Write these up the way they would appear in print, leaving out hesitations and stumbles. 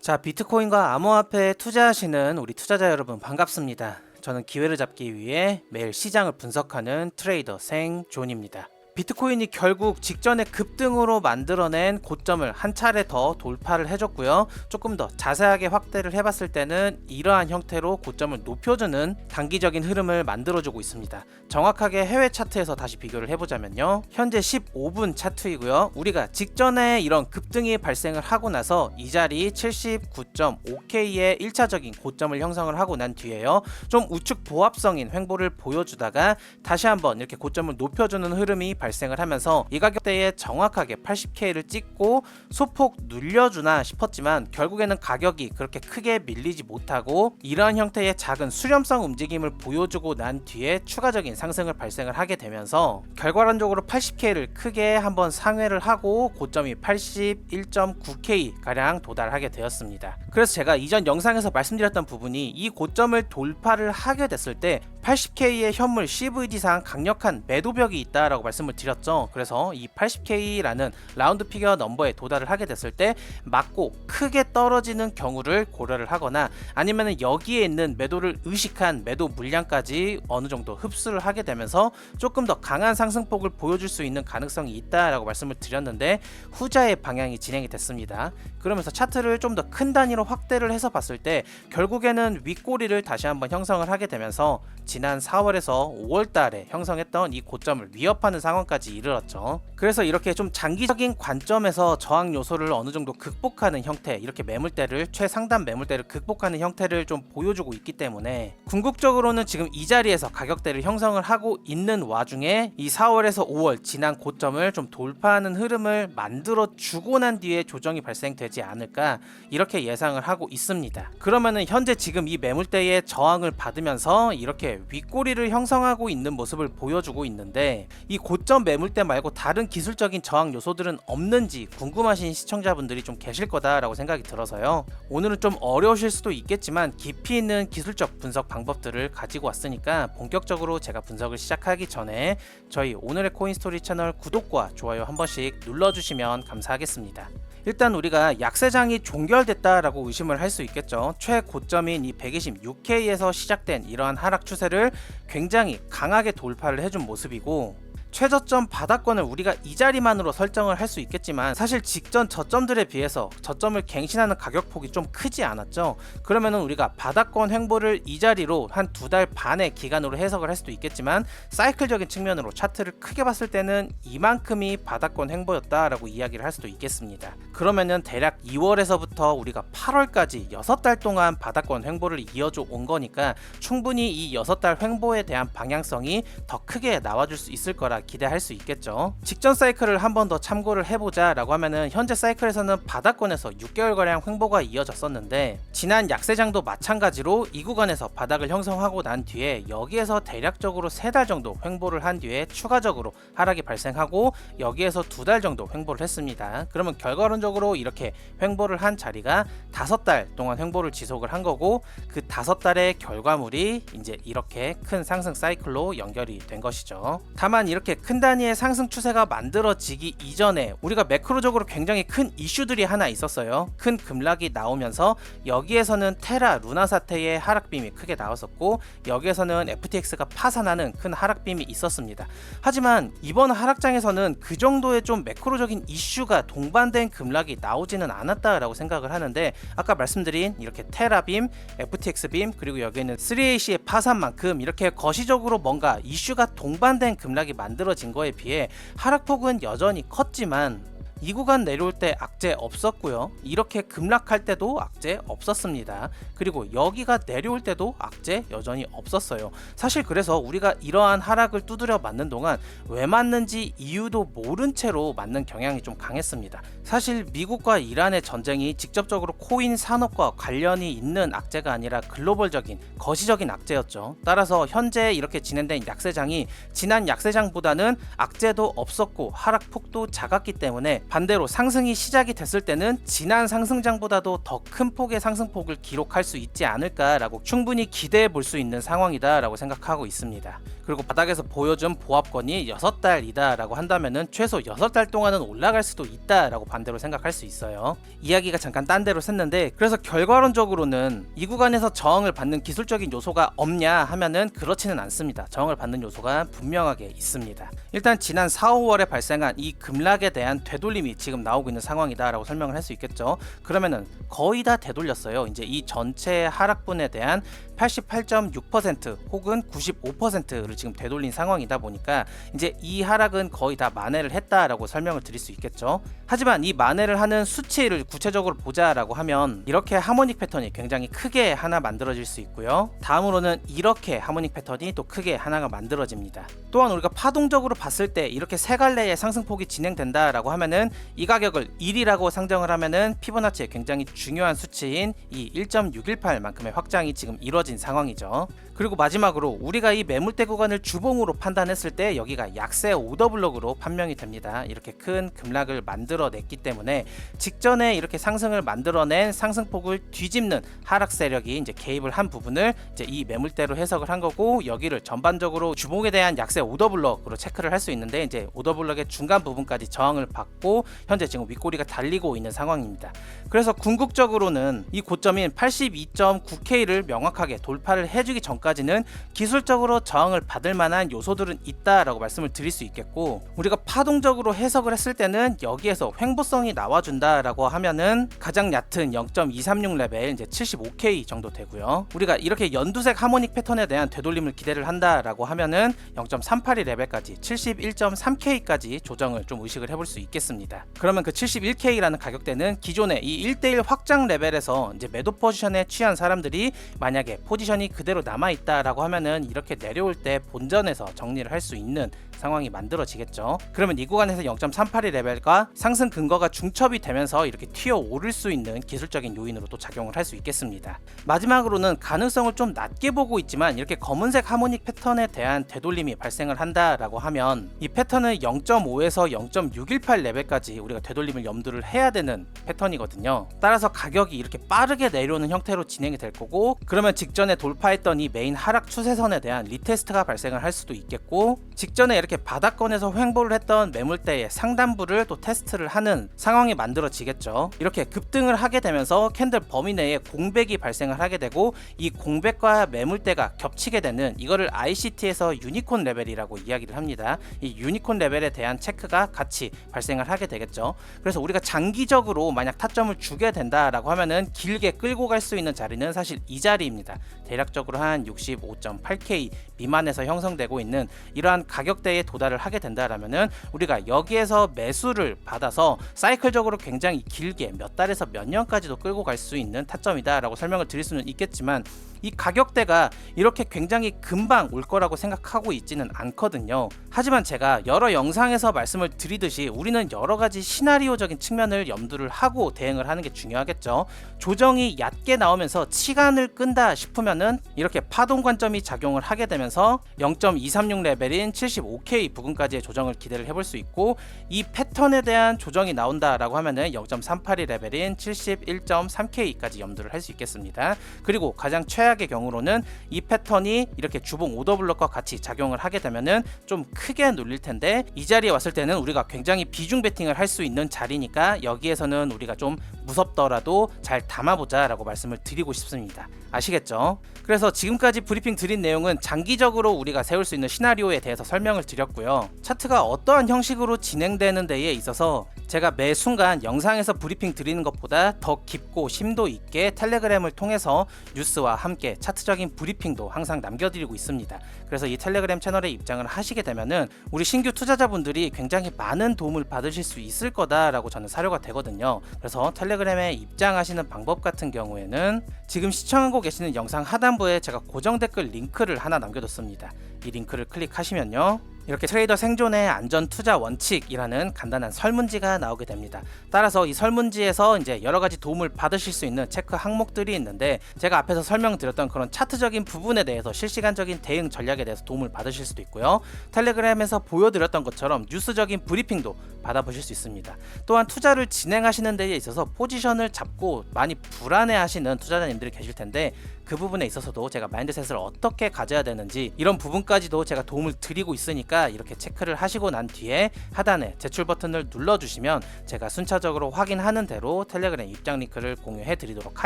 자, 비트코인과 암호화폐에 투자하시는 우리 투자자 여러분 반갑습니다. 저는 기회를 잡기 위해 매일 시장을 분석하는 트레이더 생존입니다. 비트코인이 결국 직전에 급등으로 만들어낸 고점을 한 차례 더 돌파를 해줬고요. 조금 더 자세하게 확대를 해봤을 때는 이러한 형태로 고점을 높여주는 단기적인 흐름을 만들어주고 있습니다. 정확하게 해외 차트에서 다시 비교를 해보자면요. 현재 15분 차트이고요. 우리가 직전에 이런 급등이 발생을 하고 나서 이 자리 79.5K의 1차적인 고점을 형성을 하고 난 뒤에요. 좀 우측 보합성인 횡보를 보여주다가 다시 한번 이렇게 고점을 높여주는 흐름이 발생을 하면서 이 가격대에 정확하게 80K를 찍고 소폭 눌려주나 싶었지만 결국에는 가격이 그렇게 크게 밀리지 못하고 이러한 형태의 작은 수렴성 움직임을 보여주고 난 뒤에 추가적인 상승을 발생을 하게 되면서 결과론적으로 80K를 크게 한번 상회를 하고 고점이 81.9K 가량 도달하게 되었습니다. 그래서 제가 이전 영상에서 말씀드렸던 부분이 이 고점을 돌파를 하게 됐을 때 80K의 현물 CVD상 강력한 매도벽이 있다라고 말씀을 드렸죠. 그래서 이 80K라는 라운드 피겨 넘버에 도달을 하게 됐을 때 맞고 크게 떨어지는 경우를 고려를 하거나 아니면 여기에 있는 매도를 의식한 매도 물량까지 어느 정도 흡수를 하게 되면서 조금 더 강한 상승폭을 보여줄 수 있는 가능성이 있다라고 말씀을 드렸는데 후자의 방향이 진행이 됐습니다. 그러면서 차트를 좀 더 큰 단위로 확대를 해서 봤을 때 결국에는 윗꼬리를 다시 한번 형성을 하게 되면서 지난 4월에서 5월 달에 형성했던 이 고점을 위협하는 상황까지 이르렀죠. 그래서 이렇게 좀 장기적인 관점에서 저항 요소를 어느 정도 극복하는 형태, 이렇게 매물대를 최상단 매물대를 극복하는 형태를 좀 보여주고 있기 때문에 궁극적으로는 지금 이 자리에서 가격대를 형성을 하고 있는 와중에 이 4월에서 5월 지난 고점을 좀 돌파하는 흐름을 만들어 주고 난 뒤에 조정이 발생되지 않을까 이렇게 예상을 하고 있습니다. 그러면은 현재 지금 이 매물대의 저항을 받으면서 이렇게 윗꼬리를 형성하고 있는 모습을 보여주고 있는데 이 고점 매물대 말고 다른 기술적인 저항 요소들은 없는지 궁금하신 시청자분들이 좀 계실 거다라고 생각이 들어서요. 오늘은 좀 어려우실 수도 있겠지만 깊이 있는 기술적 분석 방법들을 가지고 왔으니까 본격적으로 제가 분석을 시작하기 전에 저희 오늘의 코인스토리 채널 구독과 좋아요 한 번씩 눌러주시면 감사하겠습니다. 일단 우리가 약세장이 종결됐다라고 의심을 할 수 있겠죠. 최고점인 이 126K에서 시작된 이러한 하락 추세를 굉장히 강하게 돌파를 해준 모습이고 최저점 바닥권을 우리가 이 자리만으로 설정을 할 수 있겠지만 사실 직전 저점들에 비해서 저점을 갱신하는 가격폭이 좀 크지 않았죠. 그러면은 우리가 바닥권 횡보를 이 자리로 한 2달 반의 기간으로 해석을 할 수도 있겠지만 사이클적인 측면으로 차트를 크게 봤을 때는 이만큼이 바닥권 횡보였다라고 이야기를 할 수도 있겠습니다. 그러면은 대략 2월에서부터 우리가 8월까지 6달 동안 바닥권 횡보를 이어줘 온 거니까 충분히 이 6달 횡보에 대한 방향성이 더 크게 나와줄 수 있을 거라 기대할 수 있겠죠. 직전 사이클을 한 번 더 참고를 해보자 라고 하면은 현재 사이클에서는 바닥권에서 6개월가량 횡보가 이어졌었는데 지난 약세장도 마찬가지로 이 구간에서 바닥을 형성하고 난 뒤에 여기에서 대략적으로 3달 정도 횡보를 한 뒤에 추가적으로 하락이 발생하고 여기에서 2달 정도 횡보를 했습니다. 그러면 결과론적으로 이렇게 횡보를 한 자리가 5달 동안 횡보를 지속을 한 거고 그 5달의 결과물이 이제 이렇게 큰 상승 사이클로 연결이 된 것이죠. 다만 이렇게 큰 단위의 상승 추세가 만들어지기 이전에 우리가 매크로적으로 굉장히 큰 이슈들이 하나 있었어요. 큰 급락이 나오면서 여기에서는 테라 루나 사태의 하락빔이 크게 나왔었고 여기에서는 FTX가 파산하는 큰 하락빔이 있었습니다. 하지만 이번 하락장에서는 그 정도의 좀 매크로적인 이슈가 동반된 급락이 나오지는 않았다라고 생각을 하는데 아까 말씀드린 이렇게 테라빔, FTX빔 그리고 여기는 3AC의 파산만큼 이렇게 거시적으로 뭔가 이슈가 동반된 급락이 만들어진 거에 비해 하락폭은 여전히 컸지만 이 구간 내려올 때 악재 없었고요. 이렇게 급락할 때도 악재 없었습니다. 그리고 여기가 내려올 때도 악재 여전히 없었어요. 사실 그래서 우리가 이러한 하락을 두드려 맞는 동안 왜 맞는지 이유도 모른 채로 맞는 경향이 좀 강했습니다. 사실 미국과 이란의 전쟁이 직접적으로 코인 산업과 관련이 있는 악재가 아니라 글로벌적인 거시적인 악재였죠. 따라서 현재 이렇게 진행된 약세장이 지난 약세장보다는 악재도 없었고 하락폭도 작았기 때문에 반대로 상승이 시작이 됐을 때는 지난 상승장보다도 더 큰 폭의 상승폭을 기록할 수 있지 않을까라고 충분히 기대해 볼 수 있는 상황이다라고 생각하고 있습니다. 그리고 바닥에서 보여준 보합권이 6달이다 라고 한다면은 최소 6달 동안은 올라갈 수도 있다 라고 반대로 생각할 수 있어요. 이야기가 잠깐 딴 데로 샜는데, 그래서 결과론적으로는 이 구간에서 저항을 받는 기술적인 요소가 없냐 하면은 그렇지는 않습니다. 저항을 받는 요소가 분명하게 있습니다. 일단 지난 4, 5월에 발생한 이 급락에 대한 되돌림이 지금 나오고 있는 상황이다 라고 설명을 할 수 있겠죠. 그러면은 거의 다 되돌렸어요. 이제 이 전체 하락분에 대한 88.6% 혹은 95%를 지금 되돌린 상황이다 보니까 이제 이 하락은 거의 다 만회를 했다라고 설명을 드릴 수 있겠죠. 하지만 이 만회를 하는 수치를 구체적으로 보자라고 하면 이렇게 하모닉 패턴이 굉장히 크게 하나 만들어질 수 있고요. 다음으로는 이렇게 하모닉 패턴이 또 크게 하나가 만들어집니다. 또한 우리가 파동적으로 봤을 때 이렇게 세 갈래의 상승폭이 진행된다라고 하면은 이 가격을 1이라고 상정을 하면은 피보나치의 굉장히 중요한 수치인 이 1.618만큼의 확장이 지금 이루어진 상황이죠. 그리고 마지막으로 우리가 이 매물대 구간을 주봉으로 판단했을 때 여기가 약세 오더블럭으로 판명이 됩니다. 이렇게 큰 급락을 만들어냈기 때문에 직전에 이렇게 상승을 만들어낸 상승폭을 뒤집는 하락 세력이 이제 개입을 한 부분을 이제 이 매물대로 해석을 한 거고, 여기를 전반적으로 주봉에 대한 약세 오더블럭으로 체크를 할 수 있는데 이제 오더블럭의 중간 부분까지 저항을 받고 현재 지금 윗꼬리가 달리고 있는 상황입니다. 그래서 궁극적으로는 이 고점인 82.9K를 명확하게 돌파를 해주기 전까지는 기술적으로 저항을 받을 만한 요소들은 있다라고 말씀을 드릴 수 있겠고, 우리가 파동적으로 해석을 했을 때는 여기에서 횡보성이 나와준다라고 하면은 가장 얕은 0.236 레벨 이제 75K 정도 되고요. 우리가 이렇게 연두색 하모닉 패턴에 대한 되돌림을 기대를 한다라고 하면은 0.382 레벨까지 71.3K까지 조정을 좀 의식을 해볼 수 있겠습니다. 그러면 그 71K라는 가격대는 기존의 이 1대1 확장 레벨에서 이제 매도 포지션에 취한 사람들이 만약에 포지션이 그대로 남아있다라고 하면은 이렇게 내려올 때 본전에서 정리를 할 수 있는 상황이 만들어지겠죠. 그러면 이 구간에서 0.382 레벨과 상승 근거가 중첩이 되면서 이렇게 튀어 오를 수 있는 기술적인 요인으로 또 작용을 할 수 있겠습니다. 마지막으로는 가능성을 좀 낮게 보고 있지만 이렇게 검은색 하모닉 패턴에 대한 되돌림이 발생을 한다라고 하면 이 패턴은 0.5에서 0.618 레벨까지 우리가 되돌림을 염두를 해야 되는 패턴이거든요. 따라서 가격이 이렇게 빠르게 내려오는 형태로 진행이 될 거고, 그러면 직전에 돌파했던 이 메인 하락 추세선에 대한 리테스트가 발생을 할 수도 있겠고, 직전에 이렇게 바닥권에서 횡보를 했던 매물대의 상단부를 또 테스트를 하는 상황이 만들어지겠죠. 이렇게 급등을 하게 되면서 캔들 범위 내에 공백이 발생을 하게 되고, 이 공백과 매물대가 겹치게 되는 이거를 ICT에서 유니콘 레벨이라고 이야기를 합니다. 이 유니콘 레벨에 대한 체크가 같이 발생을 하게 되겠죠. 그래서 우리가 장기적으로 만약 타점을 주게 된다라고 하면은 길게 끌고 갈 수 있는 자리는 사실 이 자리입니다. 대략적으로 한 65.8K 미만에서 형성되고 있는 이러한 가격대에 도달을 하게 된다라면은 우리가 여기에서 매수를 받아서 사이클적으로 굉장히 길게 몇 달에서 몇 년까지도 끌고 갈 수 있는 타점이다라고 설명을 드릴 수는 있겠지만, 이 가격대가 이렇게 굉장히 금방 올 거라고 생각하고 있지는 않거든요. 하지만 제가 여러 영상에서 말씀을 드리듯이 우리는 여러 가지 시나리오적인 측면을 염두를 하고 대응을 하는 게 중요하겠죠. 조정이 얕게 나오면서 치간을 끈다 싶으면은 이렇게 파동 관점이 작용을 하게 되면서 0.236 레벨인 75K 부근까지의 조정을 기대를 해볼 수 있고, 이 패턴에 대한 조정이 나온다라고 하면은 0.382 레벨인 71.3K까지 염두를 할 수 있겠습니다. 그리고 가장 최악의 경우로는 이 패턴이 이렇게 주봉 오더블럭과 같이 작용을 하게 되면은 좀 크게 눌릴 텐데, 이 자리에 왔을 때는 우리가 굉장히 비중 베팅을 할 수 있는 자리니까 여기에서는 우리가 좀 무섭더라도 잘 담아보자 라고 말씀을 드리고 싶습니다. 아시겠죠? 그래서 지금까지 브리핑 드린 내용은 장기적으로 우리가 세울 수 있는 시나리오에 대해서 설명을 드렸고요. 차트가 어떠한 형식으로 진행되는 데에 있어서 제가 매 순간 영상에서 브리핑 드리는 것보다 더 깊고 심도 있게 텔레그램을 통해서 뉴스와 함께 차트적인 브리핑도 항상 남겨드리고 있습니다. 그래서 이 텔레그램 채널에 입장을 하시게 되면은 우리 신규 투자자분들이 굉장히 많은 도움을 받으실 수 있을 거다라고 저는 사료가 되거든요. 그래서 텔레그램에 입장하시는 방법 같은 경우에는 지금 시청하고 계시는 영상 하단부에 제가 고정 댓글 링크를 하나 남겨뒀습니다. 이 링크를 클릭하시면요, 이렇게 트레이더 생존의 안전 투자 원칙이라는 간단한 설문지가 나오게 됩니다. 따라서 이 설문지에서 이제 여러 가지 도움을 받으실 수 있는 체크 항목들이 있는데, 제가 앞에서 설명드렸던 그런 차트적인 부분에 대해서 실시간적인 대응 전략에 대해서 도움을 받으실 수도 있고요. 텔레그램에서 보여드렸던 것처럼 뉴스적인 브리핑도 받아보실 수 있습니다. 또한 투자를 진행하시는 데에 있어서 포지션을 잡고 많이 불안해하시는 투자자님들이 계실 텐데, 그 부분에 있어서도 제가 마인드셋을 어떻게 가져야 되는지 이런 부분까지도 제가 도움을 드리고 있으니까 이렇게 체크를 하시고 난 뒤에 하단에 제출 버튼을 눌러주시면 제가 순차적으로 확인하는 대로 텔레그램 입장 링크를 공유해 드리도록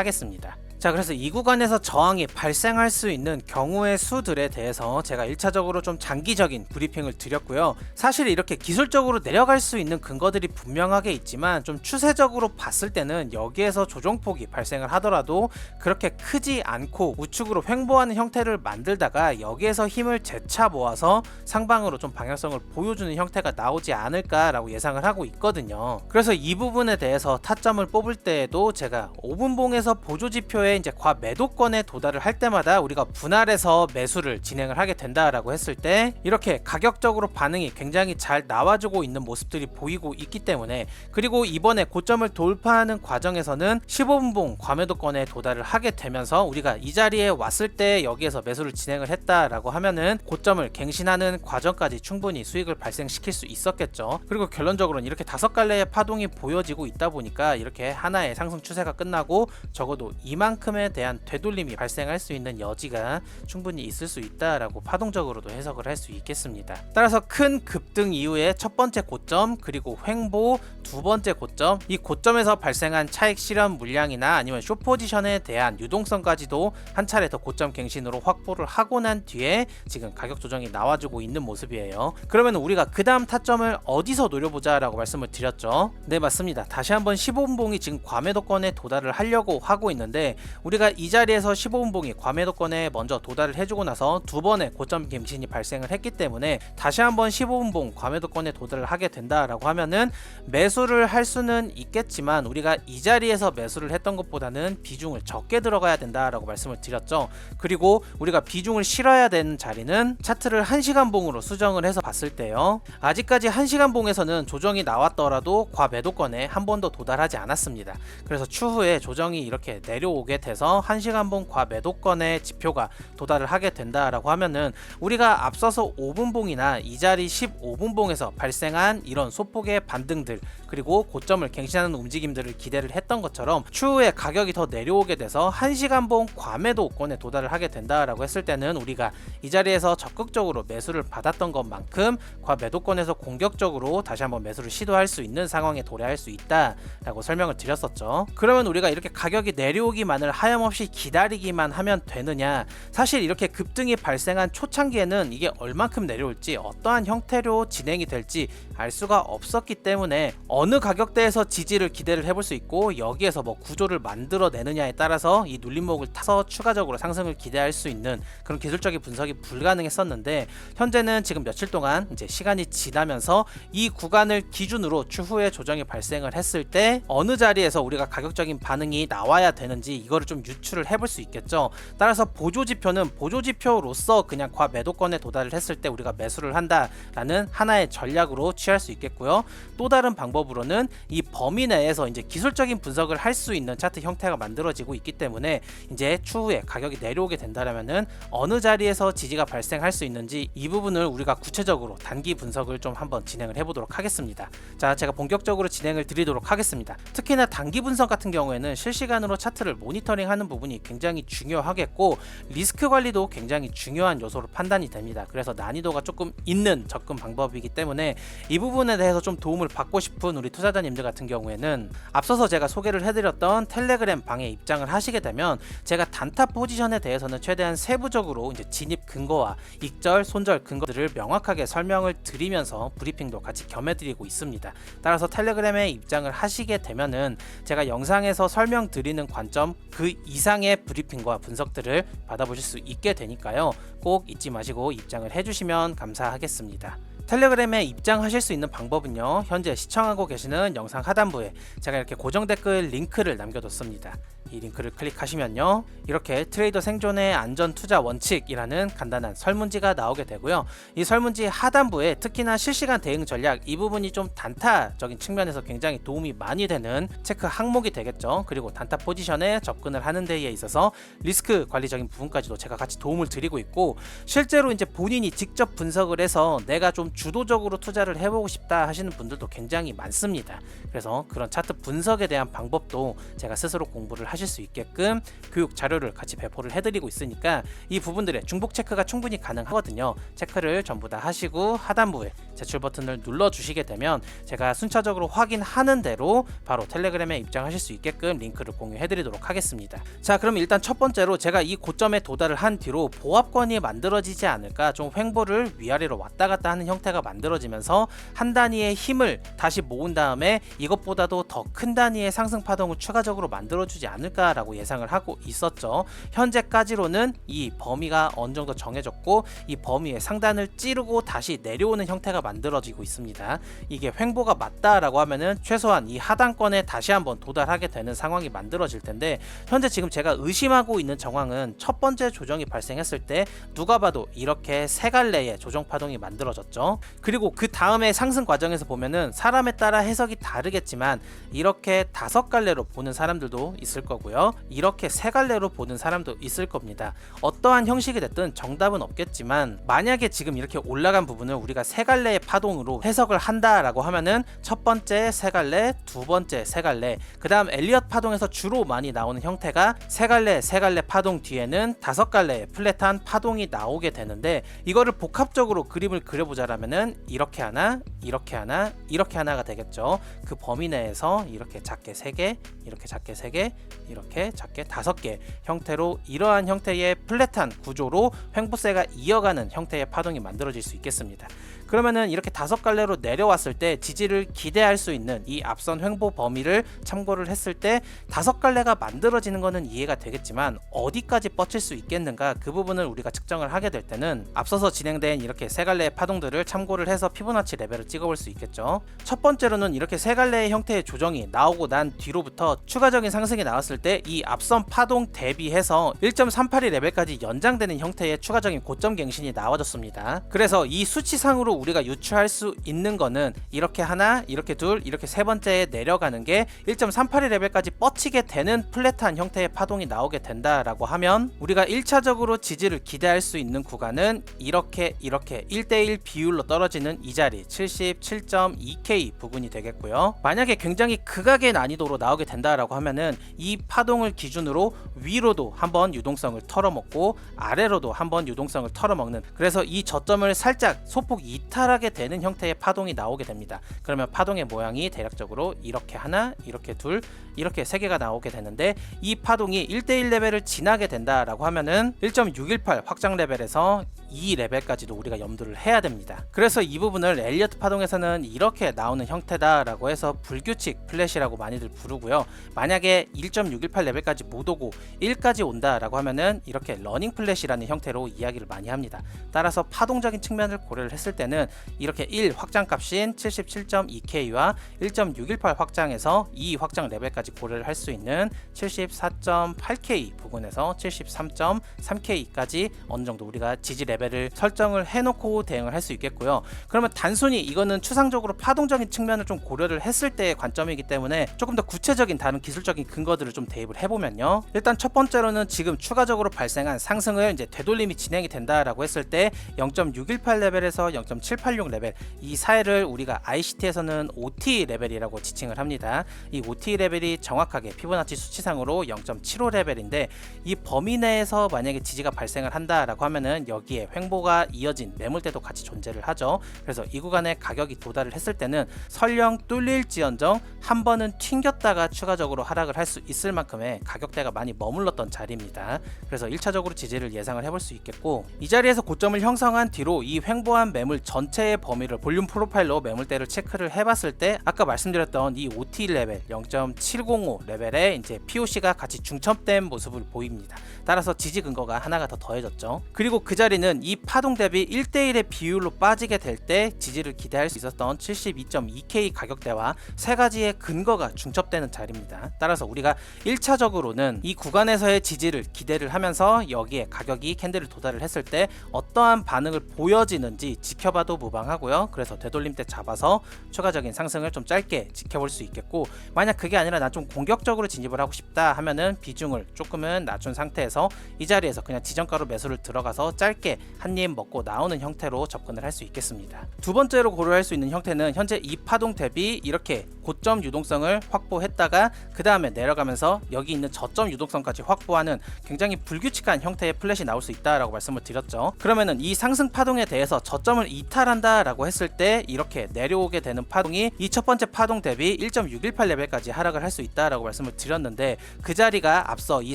하겠습니다. 자, 그래서 이 구간에서 저항이 발생할 수 있는 경우의 수들에 대해서 제가 1차적으로 좀 장기적인 브리핑을 드렸고요. 사실 이렇게 기술적으로 내려갈 수 있는 근거들이 분명하게 있지만 좀 추세적으로 봤을 때는 여기에서 조정폭이 발생을 하더라도 그렇게 크지 않고 우측으로 횡보하는 형태를 만들다가 여기에서 힘을 재차 모아서 상방으로 좀 방향성을 보여주는 형태가 나오지 않을까라고 예상을 하고 있거든요. 그래서 이 부분에 대해서 타점을 뽑을 때에도 제가 5분봉에서 보조지표에 이제 과매도권에 도달을 할 때마다 우리가 분할해서 매수를 진행을 하게 된다라고 했을 때 이렇게 가격적으로 반응이 굉장히 잘 나와주고 있는 모습들이 보이고 있기 때문에, 그리고 이번에 고점을 돌파하는 과정에서는 15분봉 과매도권에 도달을 하게 되면서 우리가 이 자리에 왔을 때 여기에서 매수를 진행을 했다라고 하면은 고점을 갱신하는 과정까지 충분히 수익을 발생시킬 수 있었겠죠. 그리고 결론적으로는 이렇게 5갈래의 파동이 보여지고 있다 보니까 이렇게 하나의 상승 추세가 끝나고 적어도 이만큼에 대한 되돌림이 발생할 수 있는 여지가 충분히 있을 수 있다라고 파동적으로도 해석을 할 수 있겠습니다. 따라서 큰 급등 이후에 첫 번째 고점, 그리고 횡보 두 번째 고점, 이 고점에서 발생한 차익 실현 물량이나 아니면 숏 포지션에 대한 유동성까지도 한 차례 더 고점 갱신으로 확보를 하고 난 뒤에 지금 가격 조정이 나와주고 있는 모습이에요. 그러면 우리가 그 다음 타점을 어디서 노려보자 라고 말씀을 드렸죠. 네, 맞습니다. 다시 한번 15분봉이 지금 과매도권에 도달을 하려고 하고 있는데, 우리가 이 자리에서 15분봉이 과매도권에 먼저 도달을 해주고 나서 두 번의 고점 갱신이 발생을 했기 때문에 다시 한번 15분봉 과매도권에 도달을 하게 된다라고 하면은 매수를 할 수는 있겠지만 우리가 이 자리에서 매수를 했던 것보다는 비중을 적게 들어가야 된다라고 말씀을 드렸죠. 그리고 우리가 비중을 실어야 되는 자리는 차트를 1시간봉으로 수정을 해서 봤을 때요, 아직까지 1시간봉에서는 조정이 나왔더라도 과매도권에 한 번도 도달하지 않았습니다. 그래서 추후에 조정이 이렇게 내려오게 돼서 1시간봉 과매도권의 지표가 도달을 하게 된다라고 하면은 우리가 앞서서 5분봉이나 이 자리 15분봉에서 발생한 이런 소폭의 반등들, 그리고 고점을 갱신하는 움직임들을 기대를 했던 것처럼 추후에 가격이 더 내려오게 돼서 1시간봉 과매도권에 도달을 하게 된다라고 했을 때는 우리가 이 자리에서 적극적으로 매수를 받았던 것만큼 과매도권에서 공격적으로 다시 한번 매수를 시도할 수 있는 상황에 도래할 수 있다라고 설명을 드렸었죠. 그러면 우리가 이렇게 가격이 내려오기만을 하염없이 기다리기만 하면 되느냐? 사실 이렇게 급등이 발생한 초창기에는 이게 얼만큼 내려올지, 어떠한 형태로 진행이 될지 알 수가 없었기 때문에 어느 가격대에서 지지를 기대를 해볼 수 있고 여기에서 뭐 구조를 만들어내느냐에 따라서 이 눌림목을 타서 추가적으로 상승을 기대할 수 있는 그런 기술적인 분석이 불가능했었는데, 현재는 지금 며칠 동안 이제 시간이 지나면서 이 구간을 기준으로 추후에 조정이 발생을 했을 때 어느 자리에서 우리가 가격적인 반응이 나와야 되는지 이거를 좀 유추를 해볼 수 있겠죠. 따라서 보조지표는 보조지표로서 그냥 과매도권에 도달을 했을 때 우리가 매수를 한다라는 하나의 전략으로 취할 수 있겠고요. 또 다른 방법으로는 이 범위 내에서 이제 기술적인 분석을 할 수 있는 차트 형태가 만들어지고 있기 때문에 이제 추후에 가격이 내려오게 된다면은 어느 자리에서 지지가 발생할 수 있는지 이 부분을 우리가 구체적으로 단기 분석을 좀 한번 진행을 해보도록 하겠습니다. 자, 제가 본격적으로 진행을 드리도록 하겠습니다. 특히나 단기 분석 같은 경우에는 실시간으로 차트를 모니터링하는 부분이 굉장히 중요하겠고 리스크 관리도 굉장히 중요한 요소로 판단이 됩니다. 그래서 난이도가 조금 있는 접근 방법이기 때문에 이 부분에 대해서 좀 도움을 받고 싶은 우리 투자자님들 같은 경우에는 앞서서 제가 소개를 해드렸던 텔레그램 방에 입장을 하시게 되면 제가 단타 포지션에 대해서는 최대한 세부적으로 이제 진입 근거와 익절, 손절 근거들을 명확하게 설명을 드리면서 브리핑도 같이 겸해드리고 있습니다. 따라서 텔레그램에 입장을 하시게 되면은 제가 영상에서 설명드리는 관점 그 이상의 브리핑과 분석들을 받아보실 수 있게 되니까요. 꼭 잊지 마시고 입장을 해주시면 감사하겠습니다. 텔레그램에 입장하실 수 있는 방법은요, 현재 시청하고 계시는 영상 하단부에 제가 이렇게 고정 댓글 링크를 남겨뒀습니다. 이 이 링크를 클릭하시면요, 이렇게 트레이더 생존의 안전 투자 원칙이라는 간단한 설문지가 나오게 되고요. 이 설문지 하단부에 특히나 실시간 대응 전략, 이 부분이 좀 단타적인 측면에서 굉장히 도움이 많이 되는 체크 항목이 되겠죠. 그리고 단타 포지션에 접근을 하는 데에 있어서 리스크 관리적인 부분까지도 제가 같이 도움을 드리고 있고, 실제로 이제 본인이 직접 분석을 해서 내가 좀 주도적으로 투자를 해보고 싶다 하시는 분들도 굉장히 많습니다. 그래서 그런 차트 분석에 대한 방법도 제가 스스로 공부를 하실 수 있게끔 교육 자료를 같이 배포를 해드리고 있으니까 이 부분들의 중복 체크가 충분히 가능하거든요. 체크를 전부 다 하시고 하단부에 제출 버튼을 눌러주시게 되면 제가 순차적으로 확인하는 대로 바로 텔레그램에 입장하실 수 있게끔 링크를 공유해드리도록 하겠습니다. 자, 그럼 일단 첫 번째로 제가 이 고점에 도달을 한 뒤로 보합권이 만들어지지 않을까, 좀 횡보를 위아래로 왔다 갔다 하는 형태가 만들어지면서 한 단위의 힘을 다시 모은 다음에 이것보다도 더 큰 단위의 상승 파동을 추가적으로 만들어주지 않을까라고 예상을 하고 있었죠. 현재까지로는 이 범위가 어느 정도 정해졌고 이 범위의 상단을 찌르고 다시 내려오는 형태가 만들어지고 있습니다. 이게 횡보가 맞다라고 하면은 최소한 이 하단권에 다시 한번 도달하게 되는 상황이 만들어질 텐데, 현재 지금 제가 의심하고 있는 정황은 첫 번째 조정이 발생했을 때 누가 봐도 이렇게 세 갈래의 조정 파동이 만들어졌죠. 그리고 그 다음에 상승 과정에서 보면은 사람에 따라 해석이 다르겠지만 이렇게 다섯 갈래로 보는 사람들도 있을 거고요, 이렇게 세 갈래로 보는 사람도 있을 겁니다. 어떠한 형식이 됐든 정답은 없겠지만, 만약에 지금 이렇게 올라간 부분을 우리가 세 갈래의 파동으로 해석을 한다라고 하면은 첫 번째 세 갈래, 두 번째 세 갈래, 그 다음 엘리엇 파동에서 주로 많이 나오는 형태가 세 갈래 파동 뒤에는 다섯 갈래의 플랫한 파동이 나오게 되는데, 이거를 복합적으로 그림을 그려보자라면은 이렇게 하나, 이렇게 하나, 이렇게 하나가 되겠죠. 그 범위 내에서 이렇게 작게 3개, 이렇게 작게 3개, 이렇게 작게 5개 형태로 이러한 형태의 플랫한 구조로 횡보세가 이어가는 형태의 파동이 만들어질 수 있겠습니다. 그러면은 이렇게 다섯 갈래로 내려왔을 때 지지를 기대할 수 있는 이 앞선 횡보 범위를 참고를 했을 때 다섯 갈래가 만들어지는 것은 이해가 되겠지만 어디까지 뻗칠 수 있겠는가, 그 부분을 우리가 측정을 하게 될 때는 앞서서 진행된 이렇게 세 갈래의 파동들을 참고를 해서 피보나치 레벨을 찍어볼 수 있겠죠. 첫 번째로는 이렇게 세 갈래의 형태의 조정이 나오고 난 뒤로부터 추가적인 상승이 나왔을 때 이 앞선 파동 대비해서 1.382 레벨까지 연장되는 형태의 추가적인 고점 갱신이 나와줬습니다. 그래서 이 수치상으로 우리가 유추할 수 있는 거는 이렇게 하나, 이렇게 둘, 이렇게 세 번째에 내려가는 게 1.382 레벨까지 뻗치게 되는 플랫한 형태의 파동이 나오게 된다라고 하면, 우리가 1차적으로 지지를 기대할 수 있는 구간은 이렇게 1대1 비율로 떨어지는 이 자리 77.2K 부근이 되겠고요. 만약에 굉장히 극악의 난이도로 나오게 된다라고 하면은 이 파동을 기준으로 위로도 한번 유동성을 털어먹고 아래로도 한번 유동성을 털어먹는, 그래서 이 저점을 살짝 소폭 이탈하게 되는 형태의 파동이 나오게 됩니다. 그러면 파동의 모양이 대략적으로 이렇게 하나, 이렇게 둘, 이렇게 세 개가 나오게 되는데, 이 파동이 1대1 레벨을 지나게 된다라고 하면은 1.618 확장 레벨에서 2 레벨까지도 우리가 염두를 해야 됩니다. 그래서 이 부분을 엘리어트 파동에서는 이렇게 나오는 형태다라고 해서 불규칙 플랫이라고 많이들 부르고요. 만약에 1.618 레벨까지 못 오고 1까지 온다라고 하면은 이렇게 러닝 플랫이라는 형태로 이야기를 많이 합니다. 따라서 파동적인 측면을 고려를 했을 때는 이렇게 1 확장 값인 77.2K와 1.618 확장에서 2 확장 레벨까지 고려를 할 수 있는 74.8K 부근에서 73.3K까지 어느 정도 우리가 지지 레벨을 설정을 해놓고 대응을 할 수 있겠고요. 그러면 단순히 이거는 추상적으로 파동적인 측면을 좀 고려를 했을 때의 관점이기 때문에 조금 더 구체적인 다른 기술적인 근거들을 좀 대입을 해보면요, 일단 첫 번째로는 지금 추가적으로 발생한 상승을 이제 되돌림이 진행이 된다라고 했을 때 0.618 레벨에서 0.786 레벨, 이 사이를 우리가 ICT에서는 OT 레벨이라고 지칭을 합니다. 이 OT 레벨이 정확하게 피보나치 수치상으로 0.75 레벨인데, 이 범위 내에서 만약에 지지가 발생을 한다라고 하면은 여기에 횡보가 이어진 매물대도 같이 존재를 하죠. 그래서 이 구간에 가격이 도달을 했을 때는 설령 뚫릴지언정 한 번은 튕겼다가 추가적으로 하락을 할 수 있을 만큼의 가격대가 많이 머물렀던 자리입니다. 그래서 1차적으로 지지를 예상을 해볼 수 있겠고, 이 자리에서 고점을 형성한 뒤로 이 횡보한 매물 전체의 범위를 볼륨 프로파일로 매물대를 체크를 해봤을 때 아까 말씀드렸던 이 OT 레벨 0.705 레벨에 이제 POC가 같이 중첩된 모습을 보입니다. 따라서 지지 근거가 하나가 더 더해졌죠. 그리고 그 자리는 이 파동 대비 1대1의 비율로 빠지게 될 때 지지를 기대할 수 있었던 72.2K 가격대와 세 가지의 근거가 중첩되는 자리입니다. 따라서 우리가 1차적으로는 이 구간에서의 지지를 기대를 하면서 여기에 가격이 캔들을 도달을 했을 때 어떠한 반응을 보여지는지 지켜봐도 무방하고요. 그래서 되돌림 때 잡아서 추가적인 상승을 좀 짧게 지켜볼 수 있겠고, 만약 그게 아니라 나 좀 공격적으로 진입을 하고 싶다 하면은 비중을 조금은 낮춘 상태에서 이 자리에서 그냥 지정가로 매수를 들어가서 짧게 한 입 먹고 나오는 형태로 접근을 할 수 있겠습니다. 두 번째로 고려할 수 있는 형태는 현재 이 파동 대비 이렇게 고점 유동성을 확보했다가 그 다음에 내려가면서 여기 있는 저점 유동성까지 확보하는 굉장히 불규칙한 형태의 플랫이 나올 수 있다라고 말씀을 드렸죠. 그러면은 이 상승 파동에 대해서 저점을 이탈한다라고 했을 때 이렇게 내려오게 되는 파동이 이 첫 번째 파동 대비 1.618 레벨까지 하락을 할 수 있다라고 말씀을 드렸는데, 그 자리가 앞서 이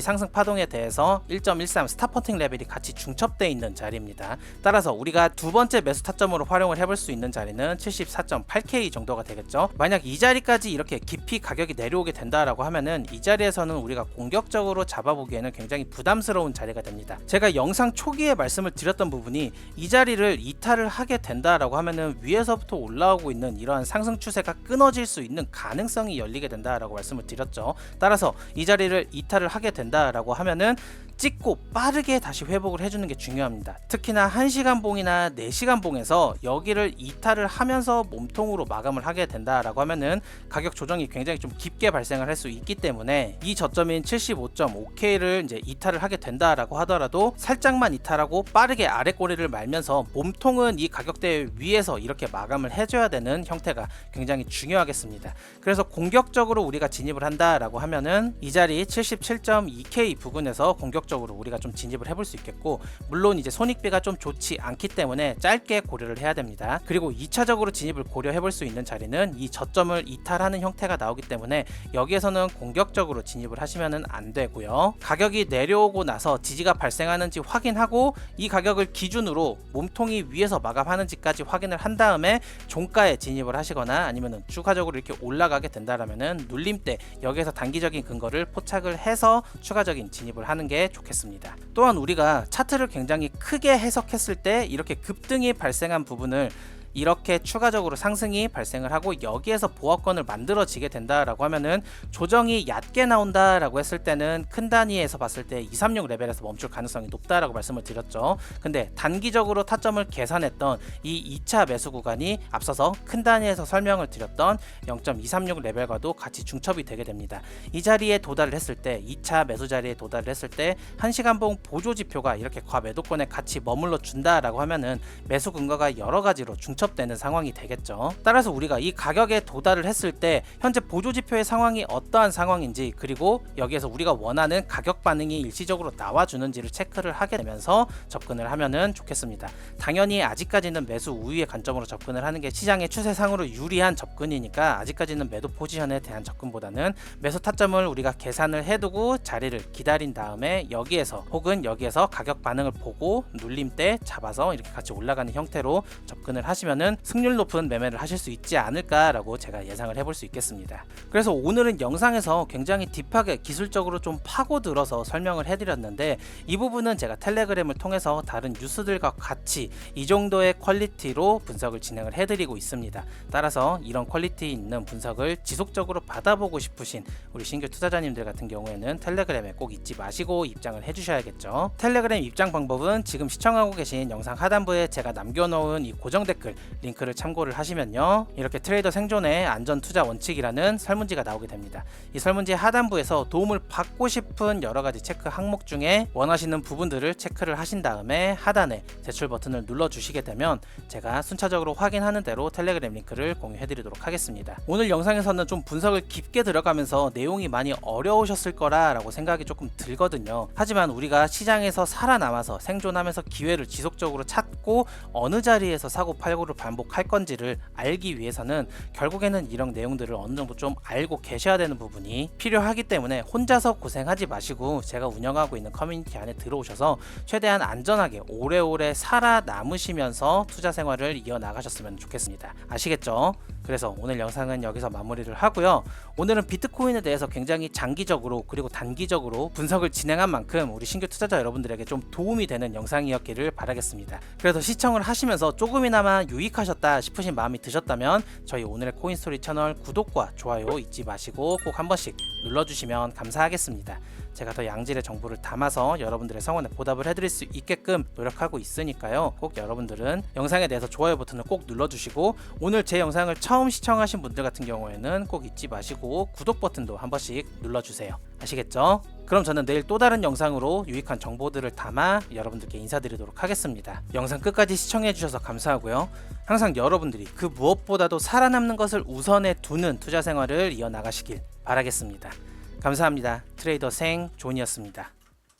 상승 파동에 대해서 1.13 스탑퍼팅 레벨이 같이 중첩되어 있는 자리입니다. 따라서 우리가 두 번째 매수 타점으로 활용을 해볼 수 있는 자리는 74.8K 정도가 되겠죠. 만약 이 자리까지 이렇게 깊이 가격이 내려오게 된다라고 하면은 이 자리에서는 우리가 공격적으로 잡아보기에는 굉장히 부담스러운 자리가 됩니다. 제가 영상 초기에 말씀을 드렸던 부분이 이 자리를 이탈을 하게 된다라고 하면은 위에서부터 올라오고 있는 이러한 상승 추세가 끊어질 수 있는 가능성이 열리게 된다라고 말씀을 드렸죠. 따라서 이 자리를 이탈을 하게 된다라고 하면은 찍고 빠르게 다시 회복을 해주는 게 중요합니다. 특히나 1시간 봉이나 4시간 봉에서 여기를 이탈을 하면서 몸통으로 마감을 하게 된다라고 하면은 가격 조정이 굉장히 좀 깊게 발생을 할 수 있기 때문에 이 저점인 75.5K를 이제 이탈을 하게 된다라고 하더라도 살짝만 이탈하고 빠르게 아래 꼬리를 말면서 몸통은 이 가격대 위에서 이렇게 마감을 해줘야 되는 형태가 굉장히 중요하겠습니다. 그래서 공격적으로 우리가 진입을 한다라고 하면은 이 자리 77.2K 부근에서 공격적으로 우리가 좀 진입을 해볼 수 있겠고, 물론 이제 손익비가 좀 좋지 않기 때문에 짧게 고려를 해야 됩니다. 그리고 2차적으로 진입을 고려해볼 수 있는 자리는 이 저점을 이탈하는 형태가 나오기 때문에 여기에서는 공격적으로 진입을 하시면은 안 되고요. 가격이 내려오고 나서 지지가 발생하는지 확인하고 이 가격을 기준으로 몸통이 위에서 마감하는지까지 확인을 한 다음에 종가에 진입을 하시거나 아니면은 추가적으로 이렇게 올라가게 된다라면은 눌림 때 여기에서 단기적인 근거를 포착을 해서 추가적인 진입을 하는 게 좋겠습니다. 또한 우리가 차트를 굉장히 크게 해석했을 때 이렇게 급등이 발생한 부분을 이렇게 추가적으로 상승이 발생을 하고 여기에서 보합권을 만들어지게 된다라고 하면은 조정이 얕게 나온다라고 했을 때는 큰 단위에서 봤을 때 236 레벨에서 멈출 가능성이 높다라고 말씀을 드렸죠. 근데 단기적으로 타점을 계산했던 이 2차 매수 구간이 앞서서 큰 단위에서 설명을 드렸던 0.236 레벨과도 같이 중첩이 되게 됩니다. 이 자리에 도달을 했을 때 2차 매수 자리에 도달을 했을 때 1시간봉 보조 지표가 이렇게 과매도권에 같이 머물러 준다라고 하면은 매수 근거가 여러 가지로 중첩되는 상황이 되겠죠. 따라서 우리가 이 가격에 도달을 했을 때 현재 보조지표의 상황이 어떠한 상황인지, 그리고 여기에서 우리가 원하는 가격 반응이 일시적으로 나와주는지를 체크를 하게 되면서 접근을 하면은 좋겠습니다. 당연히 아직까지는 매수 우위의 관점으로 접근을 하는 게 시장의 추세상으로 유리한 접근이니까 아직까지는 매도 포지션에 대한 접근보다는 매수 타점을 우리가 계산을 해두고 자리를 기다린 다음에 여기에서 혹은 여기에서 가격 반응을 보고 눌림 때 잡아서 이렇게 같이 올라가는 형태로 접근을 하시면 승률 높은 매매를 하실 수 있지 않을까라고 제가 예상을 해볼 수 있겠습니다. 그래서 오늘은 영상에서 굉장히 딥하게 기술적으로 좀 파고들어서 설명을 해드렸는데, 이 부분은 제가 텔레그램을 통해서 다른 뉴스들과 같이 이 정도의 퀄리티로 분석을 진행을 해드리고 있습니다. 따라서 이런 퀄리티 있는 분석을 지속적으로 받아보고 싶으신 우리 신규 투자자님들 같은 경우에는 텔레그램에 꼭 잊지 마시고 입장을 해주셔야겠죠. 텔레그램 입장 방법은 지금 시청하고 계신 영상 하단부에 제가 남겨놓은 이 고정 댓글 링크를 참고를 하시면요, 이렇게 트레이더 생존의 안전 투자 원칙이라는 설문지가 나오게 됩니다. 이 설문지 하단부에서 도움을 받고 싶은 여러 가지 체크 항목 중에 원하시는 부분들을 체크를 하신 다음에 하단에 제출 버튼을 눌러 주시게 되면 제가 순차적으로 확인하는 대로 텔레그램 링크를 공유해 드리도록 하겠습니다. 오늘 영상에서는 좀 분석을 깊게 들어가면서 내용이 많이 어려우셨을 거라고 생각이 조금 들거든요. 하지만 우리가 시장에서 살아남아서 생존하면서 기회를 지속적으로 찾고 어느 자리에서 사고 팔고를 앞으로 반복할 건지를 알기 위해서는 결국에는 이런 내용들을 어느 정도 좀 알고 계셔야 되는 부분이 필요하기 때문에 혼자서 고생하지 마시고 제가 운영하고 있는 커뮤니티 안에 들어오셔서 최대한 안전하게 오래오래 살아남으시면서 투자 생활을 이어나가셨으면 좋겠습니다. 아시겠죠? 그래서 오늘 영상은 여기서 마무리를 하고요. 오늘은 비트코인에 대해서 굉장히 장기적으로 그리고 단기적으로 분석을 진행한 만큼 우리 신규 투자자 여러분들에게 좀 도움이 되는 영상이었기를 바라겠습니다. 그래서 시청을 하시면서 조금이나마 유익하셨다 싶으신 마음이 드셨다면 저희 오늘의 코인스토리 채널 구독과 좋아요 잊지 마시고 꼭 한 번씩 눌러주시면 감사하겠습니다. 제가 더 양질의 정보를 담아서 여러분들의 성원에 보답을 해드릴 수 있게끔 노력하고 있으니까요. 꼭 여러분들은 영상에 대해서 좋아요 버튼을 꼭 눌러주시고 오늘 제 영상을 처음 시청하신 분들 같은 경우에는 꼭 잊지 마시고 구독 버튼도 한 번씩 눌러주세요. 아시겠죠? 그럼 저는 내일 또 다른 영상으로 유익한 정보들을 담아 여러분들께 인사드리도록 하겠습니다. 영상 끝까지 시청해주셔서 감사하고요. 항상 여러분들이 그 무엇보다도 살아남는 것을 우선에 두는 투자 생활을 이어나가시길 바라겠습니다. 감사합니다. 트레이더 생 존이었습니다.